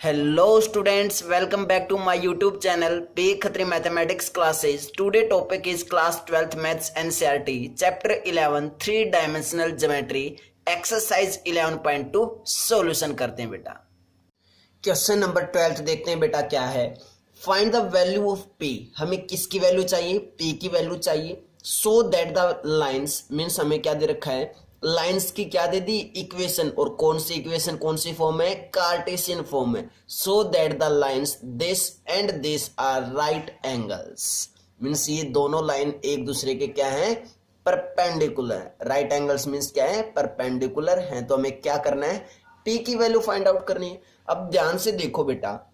Hello students, welcome back to my YouTube channel P Khatri Mathematics Classes. Today topic is class 12th Maths NCERT Chapter 11 3 Dimensional Geometry Exercise 11.2 Solution करते हैं बेटा। Question number 12 देखते हैं बेटा क्या है। Find the value of P। हमें किसकी वैल्यू चाहिए? P की वैल्यू चाहिए। सो दैट द लाइन्स मीन्स हमें क्या दे रखा है? लाइंस की क्या दे दी? इक्वेशन। और कौन सी इक्वेशन कौन सी फॉर्म है? कार्टेशियन फॉर्म में। So that the lines this and this are right angles means ये दोनों लाइन एक दूसरे के क्या है? परपेंडिकुलर। राइट एंगल्स मीन्स क्या है? परपेंडिकुलर है। तो हमें क्या करना है? पी की वैल्यू फाइंड आउट करनी है। अब ध्यान से देखो बेटा,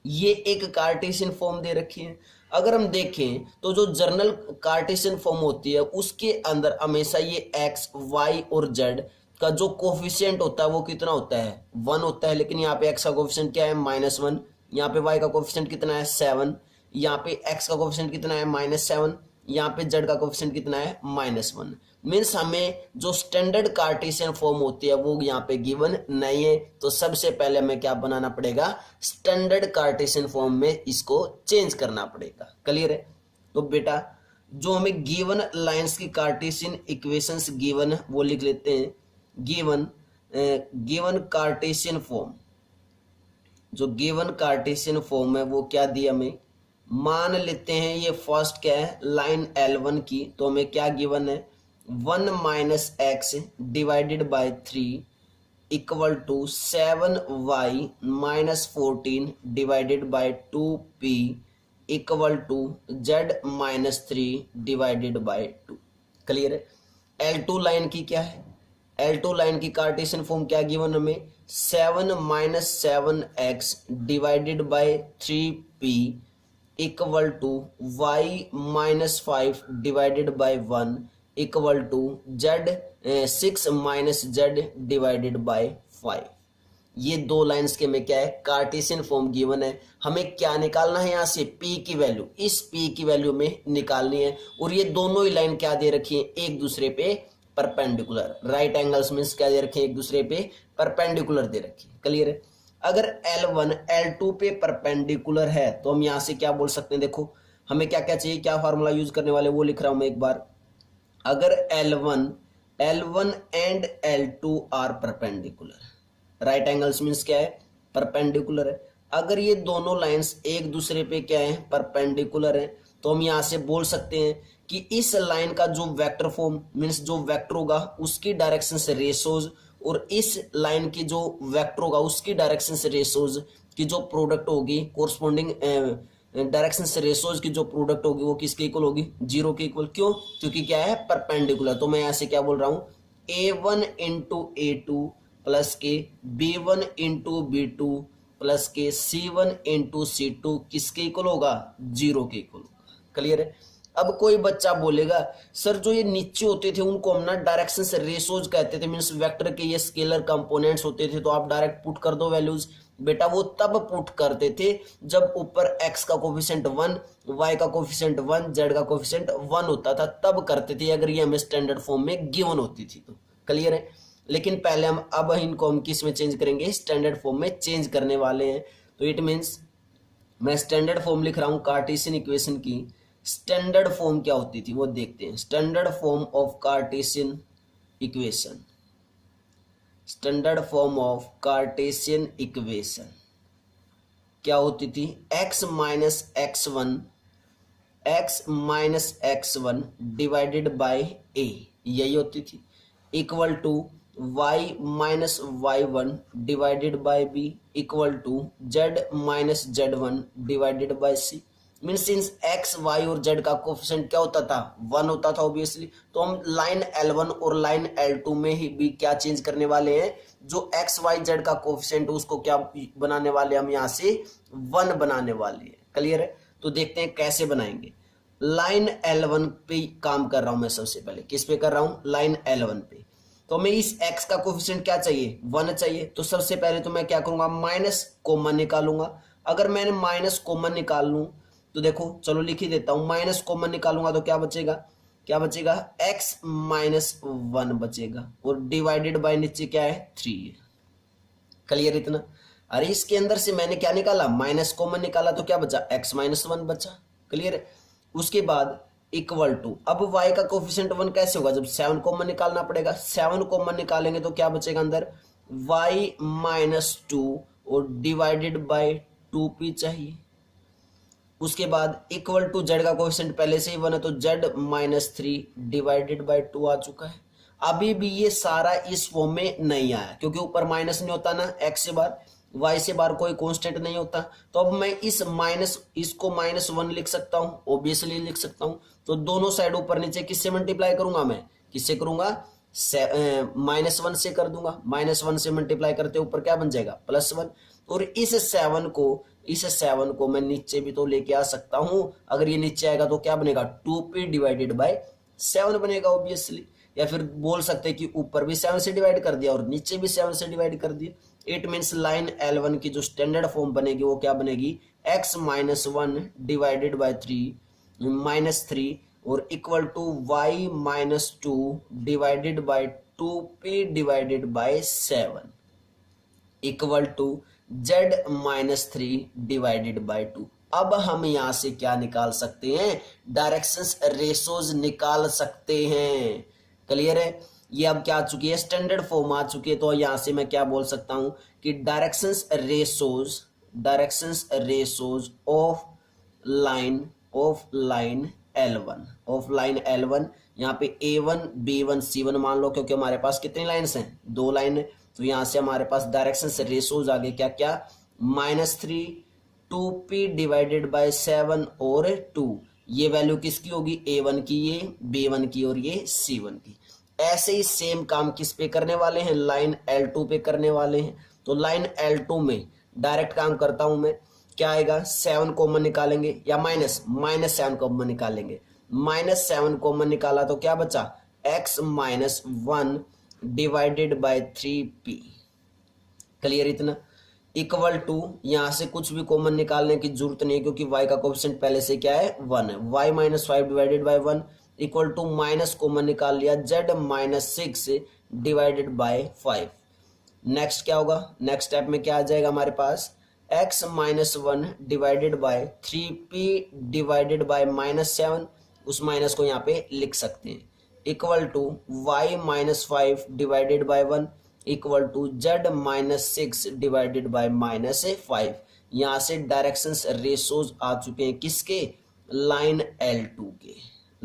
ये एक कार्टेशियन फॉर्म दे रखी है। अगर हम देखें तो जो जर्नल कार्टेशियन फॉर्म होती है उसके अंदर हमेशा ये एक्स वाई और जेड का जो कोफिशिएंट होता है वो कितना होता है? 1 होता है। लेकिन यहाँ पे एक्स का कोफिशिएंट क्या है? -1। यहाँ पे वाई का कोफिशिएंट कितना है? 7। यहाँ पे एक्स का कोफिशिएंट कितना है? -7। यहाँ पे जेड का कोफिशिएंट कितना है? -1। मीन्स हमें जो स्टैंडर्ड कार्टेशियन फॉर्म होती है वो यहाँ पे गिवन नहीं है। तो सबसे पहले हमें क्या बनाना पड़ेगा? स्टैंडर्ड कार्टेशियन फॉर्म में इसको चेंज करना पड़ेगा। क्लियर है? तो बेटा जो हमें गिवन लाइंस की कार्टेशियन इक्वेशंस गिवन वो लिख लेते हैं। गिवन कार्टेशियन फॉर्म, जो गिवन कार्टेशियन फॉर्म है वो क्या दिया हमें? मान लेते हैं ये फर्स्ट क्या है? लाइन L1 की। तो हमें क्या गिवन है? 1 - x divided by 3 equal to 7y - 14 divided by 2p equal to z - 3 divided by 2। Clear है? L2 लाइन की क्या है? L2 लाइन की कार्टेशियन फॉर्म क्या गिवन हमें? 7 - 7x divided by 3p equal to y - 5 divided by 1 equal to z 6 - z divided by 5। ये दो lines के में क्या है? कार्टेशियन फॉर्म गिवन है। हमें क्या निकालना है? यहाँ से p की वैल्यू, इस p की वैल्यू में निकालनी है। और ये दोनों ही लाइन क्या दे रखी है? एक दूसरे पे परपेंडिकुलर। राइट एंगल्स मीन्स क्या दे रखे हैं? एक दूसरे पे परपेंडिकुलर दे रखी है। क्लियर है? अगर L1 L2 पे परपेंडिकुलर है तो हम यहाँ से क्या बोल सकते हैं? देखो हमें क्या क्या चाहिए, क्या फार्मूला यूज करने वाले वो लिख रहा हूं मैं एक बार। अगर L1 and L2 are perpendicular, right angles means क्या है? परपेंडिकुलर है। अगर ये दोनों लाइंस एक दूसरे पे क्या है? परपेंडिकुलर है। तो हम यहाँ से बोल सकते हैं कि इस लाइन का जो वेक्टर फॉर्म मीन्स जो वेक्टर होगा उसकी डायरेक्शन से रेशोज, और इस लाइन की जो वेक्टर होगा उसकी डायरेक्शन से रेशोज की जो प्रोडक्ट होगी, कोरस्पॉन्डिंग डायरेक्शन से रेशोज की जो प्रोडक्ट होगी वो किसके इक्वल होगी? 0 के इक्वल। क्यों? क्योंकि क्या है? परपेंडिकुलर। तो मैं यहाँ से क्या बोल रहा हूँ? A1 × A2 प्लस के B1 × B2 प्लस के C1 × C2 किसके इक्वल होगा? 0 के इक्वल होगा। क्लियर है? अब कोई बच्चा बोलेगा सर जो ये नीचे होते थे उनको हम ना डायरेक्शन से रेशोज कहते थे, मीन्स वेक्टर के ये स्केलर कंपोनेंट्स होते थे तो आप डायरेक्ट पुट कर दो वैल्यूज। बेटा वो तब पुट करते थे जब ऊपर x का कोफिशिएंट 1, y का कोफिशिएंट 1, z का कोफिशिएंट 1 होता था, तब करते थे अगर ये हमें स्टैंडर्ड फॉर्म में गिवन होती थी तो। क्लियर है? लेकिन पहले हम अब इनको हम किस में चेंज करेंगे? स्टैंडर्ड फॉर्म में चेंज करने वाले हैं। तो इट मीन्स मैं स्टैंडर्ड फॉर्म लिख रहा हूं कार्टेशियन इक्वेशन की। स्टैंडर्ड फॉर्म क्या होती थी वो देखते हैं। Standard form of Cartesian equation, standard form of Cartesian equation क्या होती थी? x - x1 divided by a, यही होती थी, equal to y - y1 divided by b equal to z - z1 divided by c। Means since x, y और z का coefficient क्या होता था? 1 होता था ऑब्वियसली। तो हम लाइन L1 और लाइन L2 में ही भी क्या चेंज करने वाले हैं? जो x, y, z का कोफिशिएंट उसको क्या बनाने वाले? हम यहाँ से 1 बनाने वाले हैं। क्लियर है? तो देखते हैं कैसे बनाएंगे। लाइन L1 पे काम कर रहा हूं मैं। सबसे पहले किस पे कर रहा हूं? लाइन L1 पे। तो मैं इस x का कोफिशिएंट क्या चाहिए? 1 चाहिए। तो सबसे पहले तो मैं क्या करूंगा? माइनस कॉमन निकालूंगा। अगर मैंने माइनस कॉमन निकाल लूं तो देखो चलो लिख ही देता हूं। माइनस कॉमन निकालूंगा तो क्या बचेगा? क्या बचेगा? x - 1 बचेगा और डिवाइडेड बाय नीचे क्या है? 3 है। क्लियर इतना? अरे इसके अंदर से मैंने क्या निकाला, माइनस कॉमन निकाला, तो क्या बचा, x माइनस 1 बचा। क्लियर है। उसके बाद इक्वल टू, अब y का कोफिशिएंट 1 कैसे होगा, जब 7 कॉमन निकालना पड़ेगा, 7 कॉमन निकालेंगे तो क्या बचेगा अंदर, y माइनस 2 और डिवाइडेड बाय 2p चाहिए। उसके बाद इक्वल टू जेड का कोफिशिएंट पहले से ही 1 है तो z माइनस 3 डिवाइडेड बाय 2 आ चुका है। अभी भी ये सारा इस फॉर्म में नहीं आया क्योंकि ऊपर माइनस नहीं होता ना, x से बार y से बार कोई कांस्टेंट नहीं होता। तो अब मैं इसको -1 लिख सकता हूं, ऑब्वियसली लिख सकता हूं। तो दोनों साइड ऊपर नीचे किससे मल्टीप्लाई करूंगा, मैं किससे करूंगा, -1 से कर दूंगा। -1 से मल्टीप्लाई करते ऊपर क्या बन जाएगा, +1। और इस 7 को मैं नीचे भी तो लेके आ सकता हूं। अगर ये नीचे आएगा तो क्या बनेगा, 2p डिवाइडेड बाय 7 बनेगा ऑब्वियसली। या फिर बोल सकते हैं कि ऊपर भी 7 से डिवाइड कर दिया और नीचे भी 7 से डिवाइड कर दिया। इट मीन्स लाइन L1 की जो स्टैंडर्ड फॉर्म बनेगी वो क्या बनेगी, x माइनस 1 डिवाइडेड बाय 3 और equal to y minus 2 divided by 2p divided by 7 equal to z minus 3 divided by 2। अब हम यहां से क्या निकाल सकते हैं, डायरेक्शंस रेशोज निकाल सकते हैं। क्लियर है। ये अब क्या आ चुकी है, स्टैंडर्ड फॉर्म आ चुकी है। तो यहां से मैं क्या बोल सकता हूं कि directions ratios of line L1 यहाँ पे A1 B1 C1 मान लो, क्योंकि हमारे पास कितनी लाइन्स हैं, 2 लाइन है। तो यहां से हमारे पास डायरेक्शंस रेशोज आ गए क्या क्या, -3 2p डिवाइडेड बाय 7 और 2। ये वैल्यू किसकी होगी, A1 की, ये B1 की और ये C1 की। ऐसे ही सेम काम किस पे करने वाले हैं, लाइन L2 पे करने वाले हैं। तो लाइन L2 में डायरेक्ट काम करता हूं मैं, क्या आएगा, 7 कॉमन निकालेंगे या -7 कॉमन निकालेंगे। -7 कॉमन निकाला तो क्या बचा, x minus 1 divided by 3p। Clear इतना। इक्वल टू, यहां से कुछ भी कॉमन निकालने की जरूरत नहीं है क्योंकि y का कोफिशिएंट पहले से क्या है, 1 है। y minus 5 divided by 1 equal to minus common निकाल लिया, z minus 6 divided by 5। Next क्या होगा, नेक्स्ट स्टेप में क्या आ जाएगा हमारे पास, x minus 1 divided by 3p divided by -7, उस माइनस को यहाँ पे लिख सकते हैं, equal to y minus 5 divided by 1 equal to z minus 6 divided by -5। यहां से डायरेक्शंस रेशोज आ चुके हैं किसके, लाइन L2 के।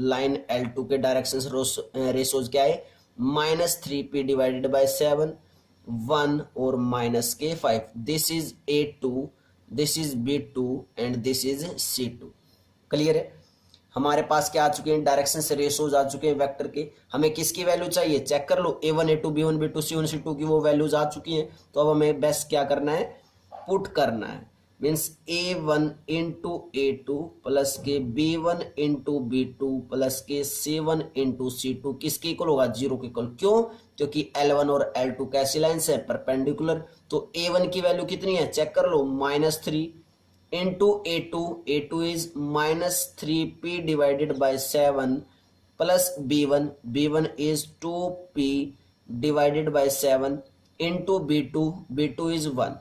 लाइन L2 के डायरेक्शंस रेशोज क्या है, -3p डिवाइडेड बाय 7 1 और -5। This is A2, this is B2 and this is C2। Clear है। हमारे पास क्या आ चुके हैं, डायरेक्शन से रेशोज आ चुके हैं वेक्टर के। हमें किसकी वैल्यू चाहिए, चेक कर लो, A1 A2 B1 B2 C1 C2 की वो वैल्यूज आ चुकी हैं। तो अब हमें बेस्ट क्या करना है, पुट करना है। Means A1 into A2 plus के B1 इंटू B2 प्लस के C1 इंटू C2 किसके इक्वल होगा, 0 के इक्वल। क्यों, क्योंकि L1 और L2 कैसी लाइन्स है, परपेंडिकुलर। तो A1 की वैल्यू कितनी है, चेक कर लो, -3 into A2 is -3p divided by 7 plus B1 is 2p divided by 7 into B2 is 1।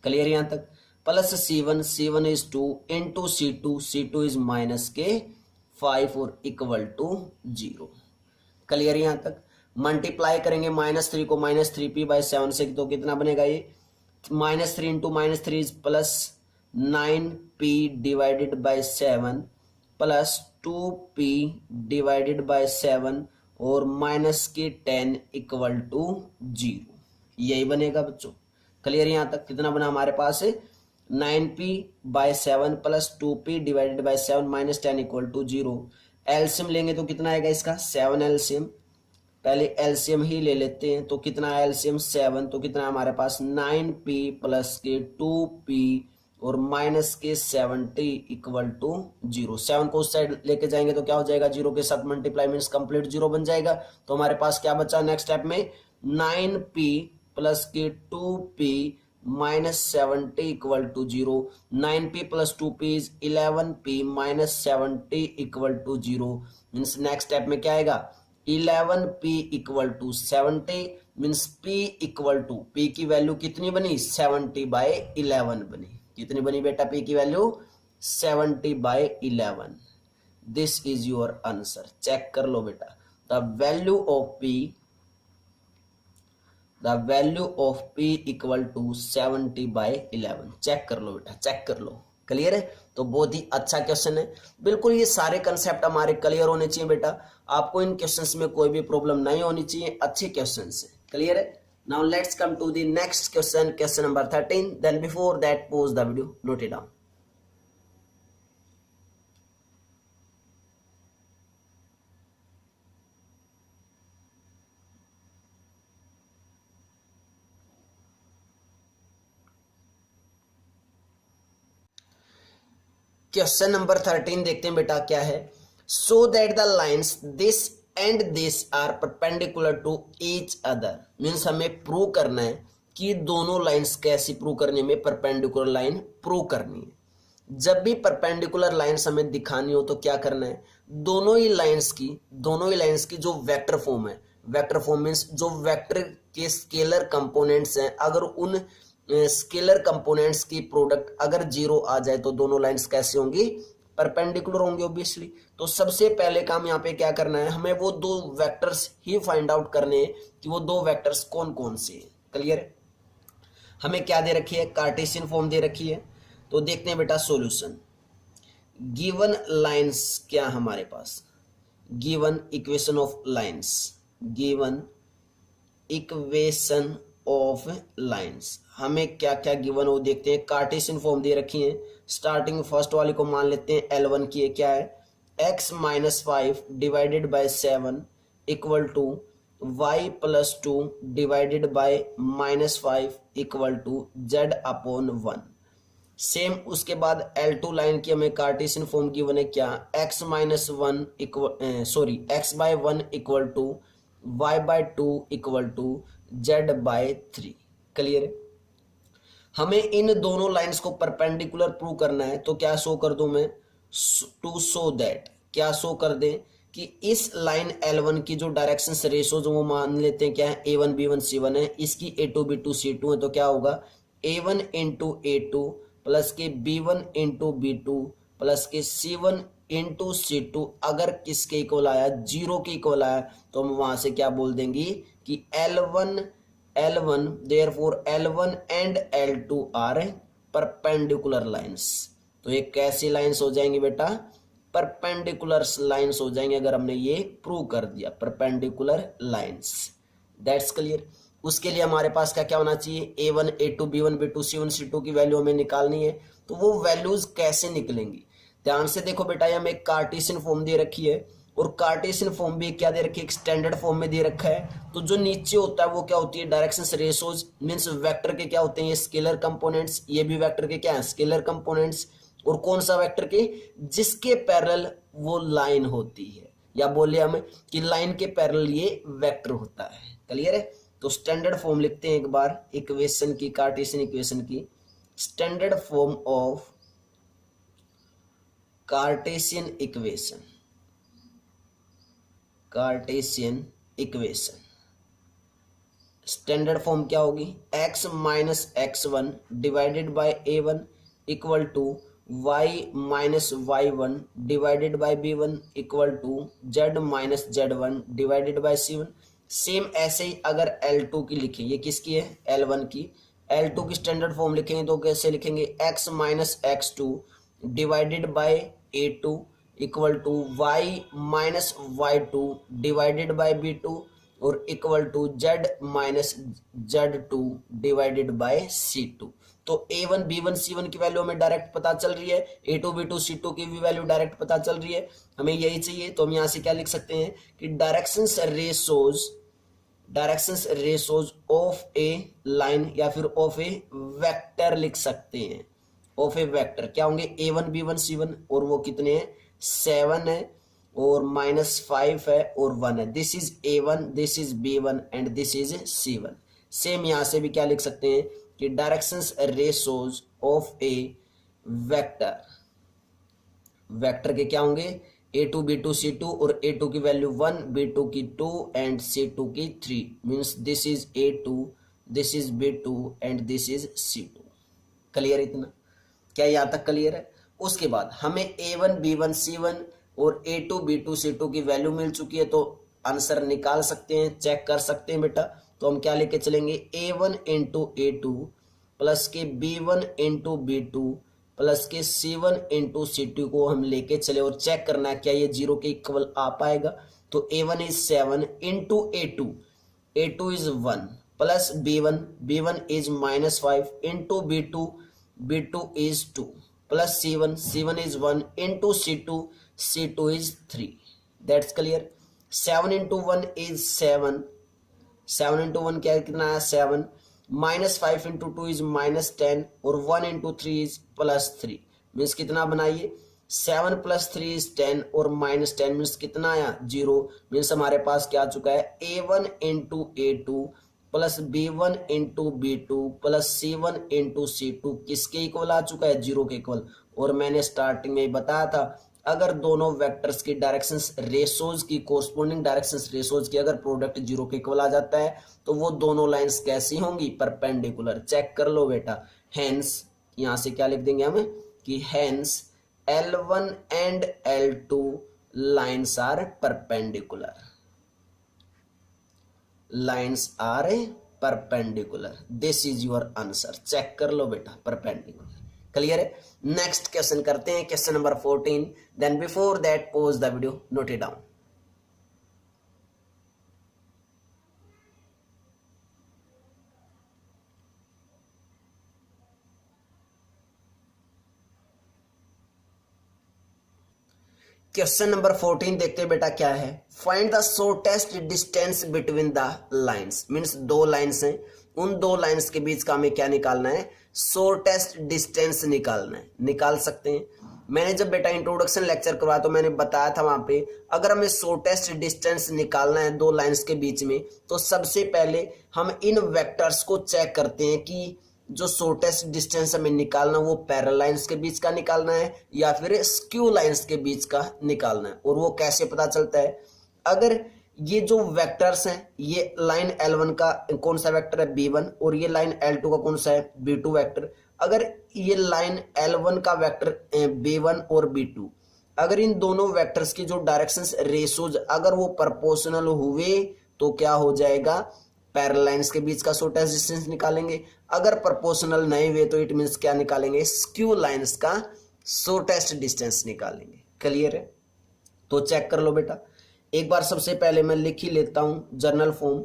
Clear यहां तक। Plus C1 is 2 into C2 is -5 और इक्वल टू 0। क्लियर यहां तक। मल्टीप्लाई करेंगे -3 को -3p बाय 7 से, तो कितना बनेगा ये, -3 into -3 is +9p divided by 7 plus 2p divided by 7 और -10 इक्वल टू 0। यही बनेगा बच्चों। क्लियर यहां तक। कितना बना हमारे पास, 9p by 7 plus 2p divided by 7 -10 equal to 0। LCM लेंगे तो कितना आएगा इसका, 7 एलसीएम। पहले एलसीएम ही ले लेते हैं। तो कितना है एलसीएम, 7। तो कितना है हमारे पास, 9p प्लस के 2p और -70 इक्वल टू 0। 7 को उस साइड लेके जाएंगे तो क्या हो जाएगा, 0 के साथ मल्टीप्लाई मीन्स कंप्लीट 0 बन जाएगा। तो हमारे पास क्या बचा नेक्स्ट स्टेप में, 9p प्लस के 2p -70 equal to 0। 9p plus 2p is 11p -70 equal to 0। Means next step में क्या आएगा, 11p equal to 70 means p equal to, p की वैल्यू कितनी बनी 70/11 बनी। कितनी बनी बेटा p की वैल्यू 70/11। This is your answer. Check कर लो बेटा, the value of p equal to 70/11। Check कर लो बेटा, चेक कर लो। क्लियर है? तो बहुत ही अच्छा क्वेश्चन है। बिल्कुल ये सारे कंसेप्ट हमारे क्लियर होने चाहिए बेटा, आपको इन क्वेश्चंस में कोई भी प्रॉब्लम नहीं होनी चाहिए, अच्छे क्वेश्चंस है। क्लियर है? Now let's come to the next question, question number 13। Then before that pause the video, note it down. Question number 13 देखते हैं बेटा क्या है। So that the lines this and this are perpendicular to each other. Means हमें prove करना है कि दोनों लाइन्स कैसी प्रूव करनी है, हमें परपेंडिकुलर लाइन प्रूव करनी है। जब भी परपेंडिकुलर लाइन्स हमें दिखानी हो तो क्या करना है, दोनों ही लाइन्स की जो वेक्टर फॉर्म है, वेक्टर फॉर्म मीन्स जो वेक्टर के स्केलर कंपोनेंट्स हैं, अगर उन स्केलर कंपोनेंट्स की प्रोडक्ट अगर जीरो आ जाए तो दोनों लाइंस कैसे होंगी, परपेंडिकुलर होंगे ऑब्वियसली। तो सबसे पहले काम यहाँ पे क्या करना है, हमें वो दो वेक्टर्स ही फाइंड आउट करने हैं कि वो दो वेक्टर्स कौन कौन से हैं। क्लियर है? हमें क्या दे रखी है, कार्टेशियन फॉर्म दे रखी है। तो देखते हैं बेटा सॉल्यूशन। गिवन लाइंस क्या हमारे पास, given equation of lines, given equation of lines हमें क्या क्या गिवन हो देखते हैं। कार्टेशियन फॉर्म दे रखी है। स्टार्टिंग फर्स्ट वाले को मान लेते हैं L1 की है, क्या है x-5 divided by 7 equal to y+2 divided by -5 equal to z/1। Same उसके बाद L2 लाइन की हमें कार्टेशियन फॉर्म गिवन है, क्या x-1 x/1 equal to y/2 equal to z/3। Clear है? हमें इन दोनों लाइंस को परपेंडिकुलर प्रूव करना है। तो क्या शो कर दूं मैं, टू शो दैट, क्या शो कर दें कि इस लाइन L1 की जो डायरेक्शन रेशो जो वो मान लेते हैं क्या है, A1 B1 C1 है, इसकी A2 B2 C2 है। तो क्या होगा A1 इंटू A2 प्लस के B1 इंटू B2 प्लस के C1 इंटू C2 अगर किसके इक्वल आया, जीरो के इक्वल आया, तो हम वहां से क्या बोल देंगे कि L1 therefore L1 and L2 are perpendicular lines। तो ये कैसी लाइंस हो जाएंगी बेटा, परपेंडिकुलर लाइंस हो जाएंगे अगर हमने ये प्रूव कर दिया, परपेंडिकुलर लाइंस। That's clear. उसके लिए हमारे पास क्या क्या होना चाहिए, A1 A2 B1 B2 C1 C2 की वैल्यू हमें निकालनी है। तो वो वैल्यूज कैसे निकलेंगी, ध्यान से देखो बेटा, ये हमें कार्टेशियन फॉर्म दे रखी है और कार्टेशियन फॉर्म भी क्या दे रखी है, स्टैंडर्ड फॉर्म में दे रखा है। तो जो नीचे होता है वो क्या होती है, डायरेक्शंस रेशोज मींस वेक्टर के क्या होते हैं, ये स्केलर कंपोनेंट्स, ये भी वेक्टर के क्या है, स्केलर कंपोनेंट्स। और कौन सा वेक्टर के, जिसके पैरेलल वो लाइन होती है, या बोले हम कि लाइन के पैरेलल ये वेक्टर होता है। क्लियर है? तो स्टैंडर्ड फॉर्म लिखते हैं एक बार इक्वेशन की, कार्टेशियन इक्वेशन की। Standard form of Cartesian equation, Cartesian equation standard form क्या होगी, x-x1 divided by A1 equal to y-y1 divided by B1 equal to z-z1 divided by C1। Same ऐसे ही अगर L2 की लिखें, ये किसकी है, L1 की, L2 की स्टैंडर्ड फॉर्म लिखेंगे तो कैसे लिखेंगे, x-x2 divided by A2 equal to y-y2 divided by B2 और equal to z-z2 divided by C2। तो A1 B1 C1 की वैल्यू हमें डायरेक्ट पता चल रही है, A2 B2 C2 की भी वैल्यू डायरेक्ट पता चल रही है, हमें यही चाहिए। तो हम यहां से क्या लिख सकते हैं कि directions ratios of A line या फिर ऑफ ए वेक्टर लिख सकते हैं। ऑफ ए वेक्टर क्या होंगे, A1 B1 C1 और वो कितने हैं, 7 है और -5 है और 1 है। This is A1, this is B1 and this is C1। Same यहां से भी क्या लिख सकते हैं कि directions ratios of A vector, vector के क्या होंगे, A2 B2 C2 और A2 की वैल्यू 1, B2 की 2 एंड C2 की 3 means this is A2, this is B2 and this is C2। Clear इतना? क्या यहाँ तक क्लियर है? उसके बाद हमें A1 B1 C1 और A2 B2 C2 की वैल्यू मिल चुकी है, तो आंसर निकाल सकते हैं, चेक कर सकते हैं बेटा। तो हम क्या लेके चलेंगे, A1 इंटू A2 प्लस के B1 इंटू B2 प्लस के C1 इंटू C2 को हम लेके चले और चेक करना है क्या ये 0 के इक्वल आ पाएगा। तो A1 is 7 into A2, A2 is 1 plus B1 is -5 into B2 is 2 plus C1 is 1 into C2 is 3। That's clear. 7 into 1 is 7, 7 into 1 क्या है, कितना आया 7, -5 इंटू 2 इज -10 और 1 इंटू 3 इज +3 मीन्स कितना बनाइए, 7 + 3 इज 10 और -10 मीन्स कितना आया 0। मीन्स हमारे पास क्या आ चुका है, A1 into A2 plus B1 into B2 plus C1 into C2 किसके इक्वल आ चुका है, 0 के इक्वल। और मैंने स्टार्टिंग में बताया था अगर दोनों वेक्टर्स की डायरेक्शंस रेशोज की, कोरस्पोंडिंग डायरेक्शंस रेशोज की अगर प्रोडक्ट 0 के इक्वल आ जाता है तो वो दोनों लाइंस कैसी होंगी, परपेंडिकुलर। चेक कर लो बेटा। हेंस यहां से क्या लिख देंगे हम कि hence L1 and L2 lines are perpendicular, lines are perpendicular. This is your answer. Check कर लो बेटा, परपेंडिकुलर। क्लियर है? नेक्स्ट क्वेश्चन करते हैं, question number 14। Then before that pause the video, note it down. Question number 14 देखते हैं बेटा क्या है। Find the shortest distance between the lines. Means दो लाइंस हैं, उन दो लाइंस के बीच का हमें क्या निकालना है, शॉर्टेस्ट डिस्टेंस निकालना है। निकाल सकते हैं। मैंने जब बेटा इंट्रोडक्शन लेक्चर करवाया तो मैंने बताया था वहां पे अगर हमें शॉर्टेस्ट डिस्टेंस निकालना है दो लाइंस के बीच में, तो सबसे पहले हम इन वेक्टर्स को चेक करते हैं कि जो शॉर्टेस्ट डिस्टेंस हमें निकालना वो पैरेलल लाइंस के बीच का निकालना है या फिर स्क्यू लाइंस के बीच का निकालना है। और वो कैसे पता चलता है, अगर ये जो वेक्टर्स हैं, ये लाइन L1 का कौन सा वेक्टर है B1 और ये लाइन L2 का कौन सा है B2 वेक्टर, अगर ये लाइन L1 का वेक्टर B1 और B2, अगर इन दोनों वेक्टर्स की जो डायरेक्शंस रेशोज अगर वो प्रोपोर्शनल हुए तो क्या हो जाएगा, पैरेलल लाइंस के बीच का शॉर्टेस्ट डिस्टेंस निकालेंगे। अगर प्रोपोर्शनल नहीं हुए तो इट मींस क्या निकालेंगे, स्क्यू लाइंस का शॉर्टेस्ट डिस्टेंस निकालेंगे। क्लियर है? तो चेक कर लो बेटा। एक बार सबसे पहले मैं लिख ही लेता हूं जर्नल फॉर्म।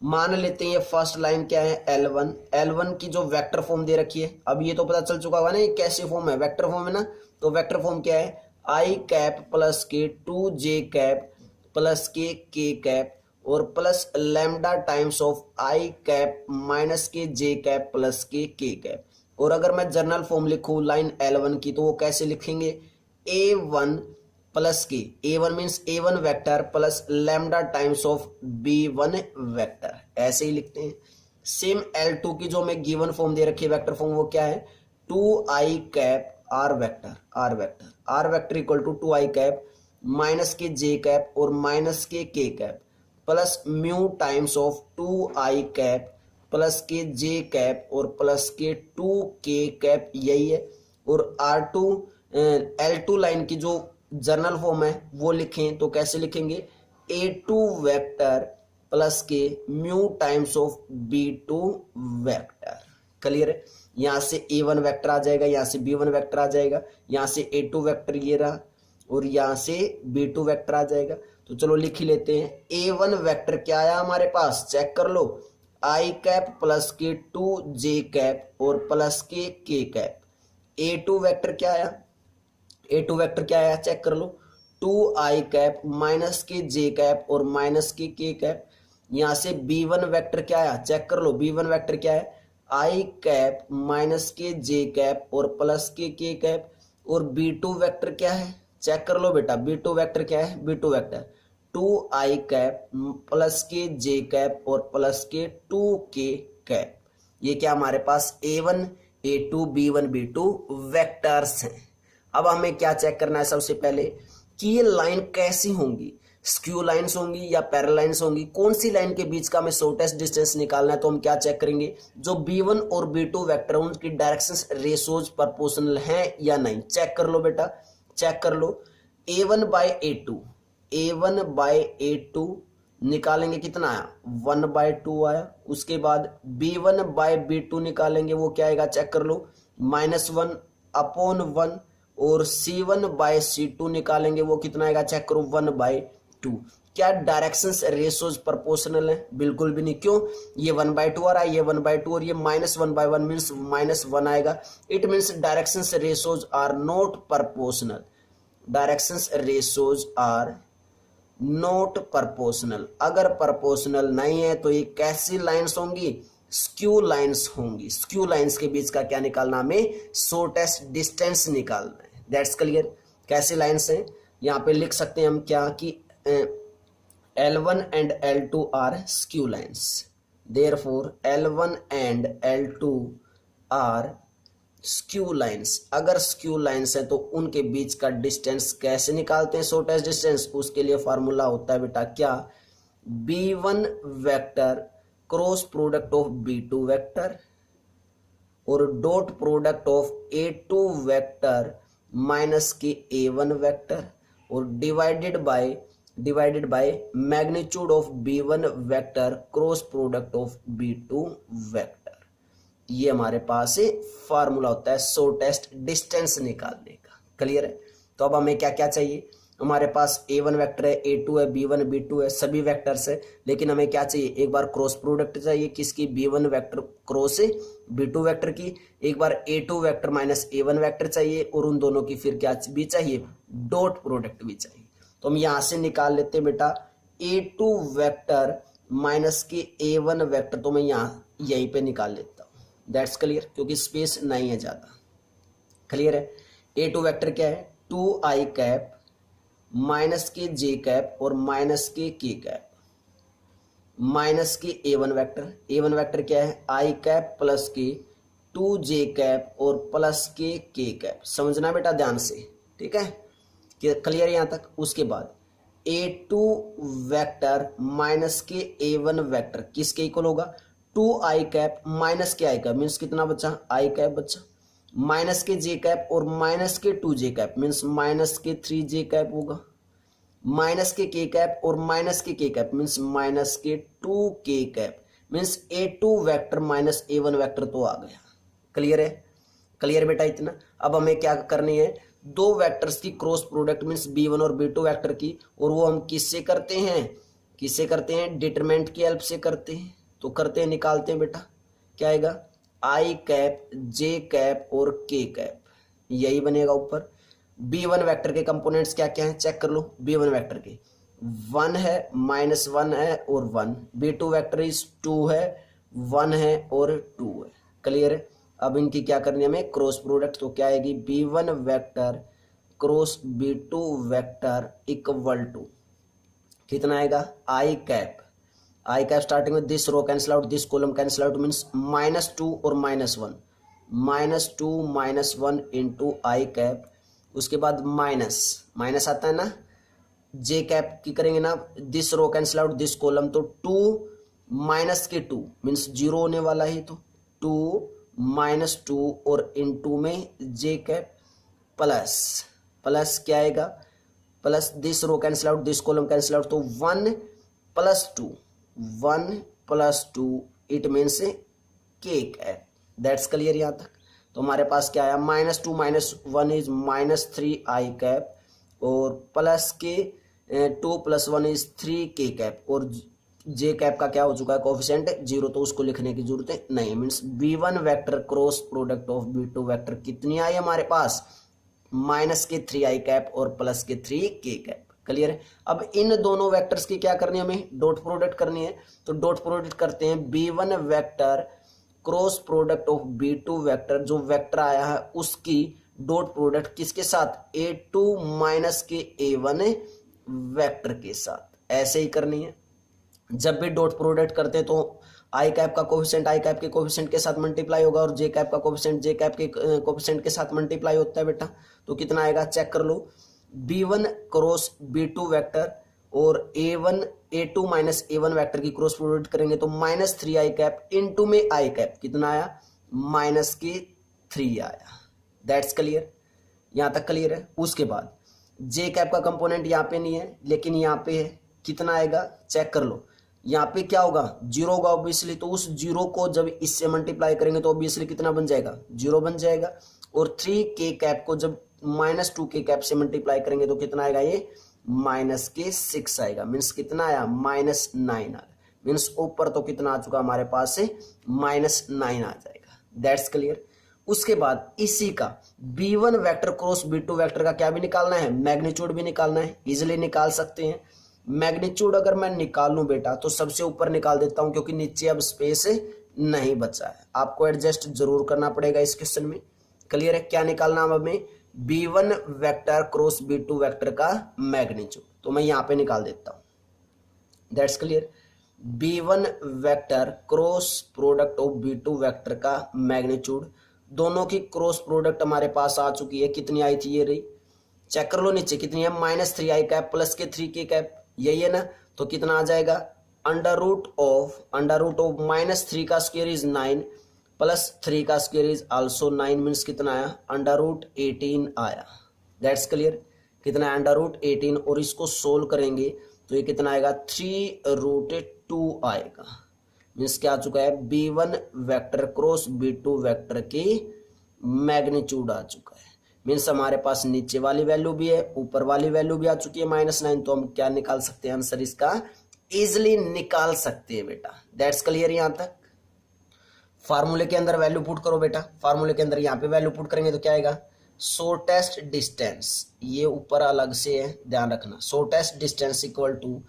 मान लेते हैं ये फर्स्ट लाइन क्या है L1, L1 की जो वेक्टर फॉर्म दे रखी है, अब ये तो पता चल चुका होगा ना ये कैसी फॉर्म है, वेक्टर फॉर्म है ना। तो वेक्टर फॉर्म क्या है, I कैप प्लस के 2J कैप प्लस के K कैप और plus lambda times of I cap minus के J कैप प्लस के K कैप। और अगर मैं जर्नल फॉर्म लिखूं लाइन L1 की तो वो कैसे लिखेंगे, A1 प्लस के, A1 means A1 vector plus lambda times of B1 vector, ऐसे ही लिखते हैं। सेम L2 की जो मैं गिवन फॉर्म दे रखी है वेक्टर फॉर्म, वो क्या है 2I cap R vector equal to 2I cap minus के J कैप और माइनस के K cap plus mu times of 2I cap plus के J कैप और प्लस के 2K कैप, यही है। और R2 L2 लाइन की जो जर्नल फॉर्म है वो लिखें तो कैसे लिखेंगे, A2 वेक्टर प्लस के mu times of B2 vector. Clear है? यहां से A1 वेक्टर आ जाएगा, यहां से B1 वेक्टर आ जाएगा, यहां से A2 वेक्टर ये रहा और यहां से B2 वेक्टर आ जाएगा। तो चलो लिख ही लेते हैं। A1 वेक्टर क्या आया हमारे पास, चेक कर लो, I कैप प्लस के 2J कैप और प्लस के K कैप। A2 वेक्टर क्या आया, A2 वेक्टर क्या आया चेक कर लो, 2I कैप माइनस के J कैप और माइनस के K कैप। यहां से B1 वेक्टर क्या आया चेक कर लो, B1 वेक्टर क्या है I कैप माइनस के J कैप और प्लस के K कैप। और B2 वेक्टर क्या है चेक कर लो बेटा, B2 वेक्टर क्या है, B2 vector 2I cap plus के J कैप और प्लस के 2K कैप। ये क्या हमारे पास A1 A2 B1 B2 vectors हैं। अब हमें क्या चेक करना है सबसे पहले कि ये लाइन कैसी होंगी, स्क्यू लाइंस होंगी या पैरेलल लाइंस होंगी, कौन सी लाइन के बीच का हमें शॉर्टेस्ट डिस्टेंस निकालना है। तो हम क्या चेक करेंगे, जो b1 और b2 वेक्टर उनकी डायरेक्शंस रेशोज प्रोपोर्शनल हैं या नहीं। चेक कर लो बेटा, चेक कर लो। a1 bye a2, a1 bye a2 निकालेंगे कितना आया, 1 बाय 2 आया। उसके बाद b1 बाय b2 निकालेंगे, वो क्या आएगा चेक कर लो, -1 अपॉन 1। और c1 बाय c2 निकालेंगे, वो कितना आएगा चेक करो, 1 बाय 2। क्या डायरेक्शंस रेशोज प्रोपोर्शनल है, बिल्कुल भी नहीं। क्यों, ये 1 बाय 2 आ रहा है, ये 1 बाय 2 और ये -1 बाय 1 मीन्स -1 आएगा। It means directions ratios are not proportional, directions ratios are not proportional. अगर प्रोपोर्शनल नहीं है तो ये कैसी लाइंस होंगी, स्क्यू लाइंस होंगी। स्क्यू लाइंस के बीच का क्या निकालना, हमें शॉर्टेस्ट डिस्टेंस निकालना है। That's clear. कैसी लाइंस हैं, यहाँ पे लिख सकते हैं हम क्या कि L1 and L2 are skew lines. Therefore, L1 and L2 are skew lines. अगर skew lines है तो उनके बीच का डिस्टेंस कैसे निकालते हैं, शॉर्टेस्ट डिस्टेंस। उसके लिए फार्मूला होता है बेटा क्या, B1 vector cross product of B2 vector और dot product of A2 vector minus के A1 वेक्टर और divided by magnitude of b1 vector cross product of b2 vector. ये हमारे पास फार्मूला होता है शॉर्टेस्ट डिस्टेंस निकालने का। क्लियर है। तो अब हमें क्या क्या चाहिए, हमारे पास a1 वेक्टर है, a2 है, b1 b2 है, सभी वेक्टर्स है। लेकिन हमें क्या चाहिए, एक बार क्रॉस प्रोडक्ट चाहिए किसकी, b1 vector cross b2 vector की। एक बार a2 vector minus a1 vector चाहिए और उन दोनों की फिर क्या भी चाहिए, डॉट प्रोडक्ट भी चाहिए। तो हम यहां से निकाल लेते हैं बेटा a2 वेक्टर माइनस के a1 वेक्टर, तो मैं यहां यहीं पे निकाल लेता हूं। दैट्स क्लियर, क्योंकि स्पेस नहीं है ज्यादा। क्लियर है। a2 वेक्टर क्या है, 2i कैप माइनस के j कैप और माइनस के k कैप माइनस के a1 वेक्टर क्या है, i कैप प्लस के 2j कैप और प्लस के k कैप। समझना बेटा ध्यान से, ठीक है, क्लियर यहां तक। उसके बाद a2 वेक्टर माइनस के a1 वेक्टर किसके इक्वल होगा, 2i कैप माइनस के i कैप मीन्स कितना बचा, i कैप बचा, माइनस के j कैप और माइनस के 2j कैप मीन्स माइनस के 3j कैप होगा, माइनस के k कैप और माइनस के k कैप मीन्स माइनस के 2k cap means a2 vector minus a1 vector तो आ गया। क्लियर है, क्लियर बेटा इतना। अब हमें क्या करनी है, दो वेक्टर्स की क्रॉस प्रोडक्ट मीन्स b1 और b2 वेक्टर की, और वो हम किससे करते हैं, डिटरमिनेंट की हेल्प से करते हैं। तो करते हैं, निकालते हैं बेटा, क्या आएगा, i कैप j कैप और k कैप, यही बनेगा ऊपर। b1 वेक्टर के कंपोनेंट्स क्या क्या हैं, चेक कर लो। b1 वेक्टर के 1 है, -1 है और 1। b2 वेक्टर इज 2 है, 1 है और 2 है। क्लियर है। अब इनकी क्या करनी है हमें, क्रॉस प्रोडक्ट। तो क्या आएगी, b1 vector cross b2 vector equal to कितना आएगा, i कैप स्टार्टिंग में this row cancel out, this column cancel out means -2 और -1, -2 -1 इंटू i कैप। उसके बाद माइनस आता है ना, j कैप की करेंगे ना, this row cancel out this column, तो 2 माइनस के 2 मीन्स 0 होने वाला है, तो 2 -2 और इनटू में j कैप प्लस क्या आएगा, plus this row cancel out this column cancel out, तो 1 + 2 it means k cap. That's clear यहाँ तक। तो हमारे पास क्या आया, -2 - 1 इज -3i कैप और प्लस के 2 + 1 इज 3k कैप और j कैप का क्या हो चुका है, कोफिशिएंट 0, तो उसको लिखने की जरूरत नहीं। Means b1 vector cross product of b2 vector कितनी आई हमारे पास, -3i कैप और प्लस के 3k कैप। क्लियर है। अब इन दोनों वेक्टर्स की क्या करनी है, हमें डॉट प्रोडक्ट करनी है। तो डॉट प्रोडक्ट करते हैं, b1 vector cross product of b2 vector, जो वेक्टर आया है उसकी डॉट प्रोडक्ट किसके साथ, a2 माइनस के a1 वेक्टर के साथ। ऐसे ही करनी है। जब भी डॉट प्रोडक्ट करते हैं तो i कैप का कोफिशिएंट i कैप के कोफिशिएंट के साथ मल्टीप्लाई होगा और j कैप का कोफिशिएंट j कैप के कोफिशिएंट के साथ मल्टीप्लाई होता है बेटा। तो कितना आएगा, चेक कर लो, B1 क्रॉस B2 वेक्टर और A2 माइनस A1 वेक्टर की क्रॉस प्रोडक्ट करेंगे तो -3i कैप इंटू में i कैप कितना आया -3 आया। दैट्स क्लियर, यहां तक क्लियर है। उसके बाद j कैप का कंपोनेंट यहाँ पे नहीं है लेकिन यहाँ पे है, कितना आएगा चेक कर लो। यहाँ पे क्या होगा 0 होगा ऑब्वियसली, तो उस 0 को जब इससे मल्टीप्लाई करेंगे तो ऑब्वियसली कितना बन जाएगा 0 बन जाएगा। और 3k कैप को जब -2k कैप से मल्टीप्लाई करेंगे तो कितना आएगा ये -6 आएगा। मीन्स कितना आया -9 आया। मीन्स ऊपर तो कितना आ चुका हमारे पास से -9 आ जाएगा। That's clear. उसके बाद इसी का B1 vector cross B2 vector का क्या भी निकालना है, मैग्नीट्यूड भी निकालना है। इजिली निकाल सकते हैं। मैग्नीट्यूड अगर मैं निकाल लूं बेटा तो सबसे ऊपर निकाल देता हूं क्योंकि नीचे अब स्पेस नहीं बचा है। आपको एडजस्ट जरूर करना पड़ेगा इस क्वेश्चन में। क्लियर है। क्या निकालना हमें B1 vector cross B2 vector का मैग्नीट्यूड, तो मैं यहां पे निकाल देता हूं। That's clear. B1 vector cross product of B2 vector का मैग्नीट्यूड, दोनों की क्रॉस प्रोडक्ट हमारे पास आ चुकी है। कितनी आई थी ये रही, चेक कर लो नीचे कितनी है -3i कैप प्लस के 3k कैप, यही है ना। तो कितना आ जाएगा अंडर रूट ऑफ -3 का स्क्वायर इज 9 प्लस 3 का स्क्वायर इज आल्सो 9। मीन्स कितना आया √18 आया। That's clear. कितना है √18 और इसको सोल्व करेंगे तो ये कितना आएगा 3√2 आएगा। मीन्स क्या आ चुका है B1 vector cross B2 vector की मैग्नीट्यूड आ चुका है। मीन्स हमारे पास नीचे वाली वैल्यू भी है ऊपर वाली वैल्यू भी आ चुकी है -9। तो हम क्या निकाल सकते हैं आंसर इसका इजिली निकाल सकते हैं बेटा। That's clear. यहां तक फार्मूले के अंदर वैल्यू पुट करो बेटा। फार्मूले के अंदर यहाँ पे वैल्यू पुट करेंगे तो क्या आएगा शॉर्टेस्ट डिस्टेंस, ये ऊपर अलग से है ध्यान रखना। Shortest distance equal to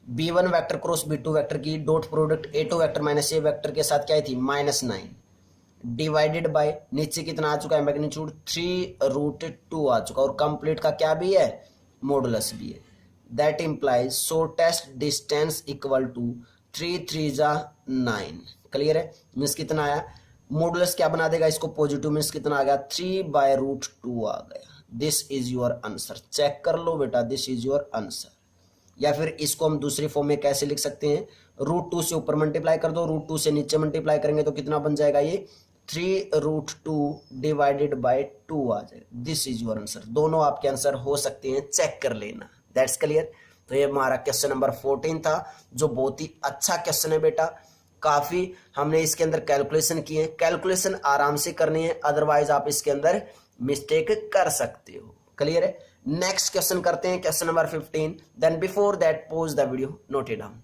B1 vector cross B2 vector की dot product A2 vector minus A vector के साथ क्या थी -9 डिवाइडेड बाय नीचे कितना आ चुका है मैग्नीट्यूड 3√2 आ चुका और कंप्लीट का क्या भी है मॉडुलस भी है। That implies shortest distance equal to 3 3 जा 9। क्लियर है। मीन्स कितना आया मॉडुलस क्या बना देगा इसको पॉजिटिव। मीन्स कितना आ गया 3/√2 आ गया। This is your answer. Check कर लो बेटा दिस इज योर आंसर। या फिर इसको हम दूसरी फॉर्म में कैसे लिख सकते हैं √2 से ऊपर मल्टीप्लाई कर दो, √2 से नीचे मल्टीप्लाई करेंगे तो कितना बन जाएगा ये 3√2 डिवाइडेड बाय 2 आ जाएगा। This is your answer. दोनों आपके आंसर हो सकते हैं, चेक कर लेना। That's clear. तो ये हमारा क्वेश्चन नंबर 14 था जो बहुत ही अच्छा क्वेश्चन है बेटा। काफी हमने इसके अंदर कैलकुलेशन किए। कैलकुलेशन आराम से करनी है, अदरवाइज आप इसके अंदर मिस्टेक कर सकते हो। क्लियर है। नेक्स्ट क्वेश्चन करते हैं question number 15। Then before that pause the video, note it down.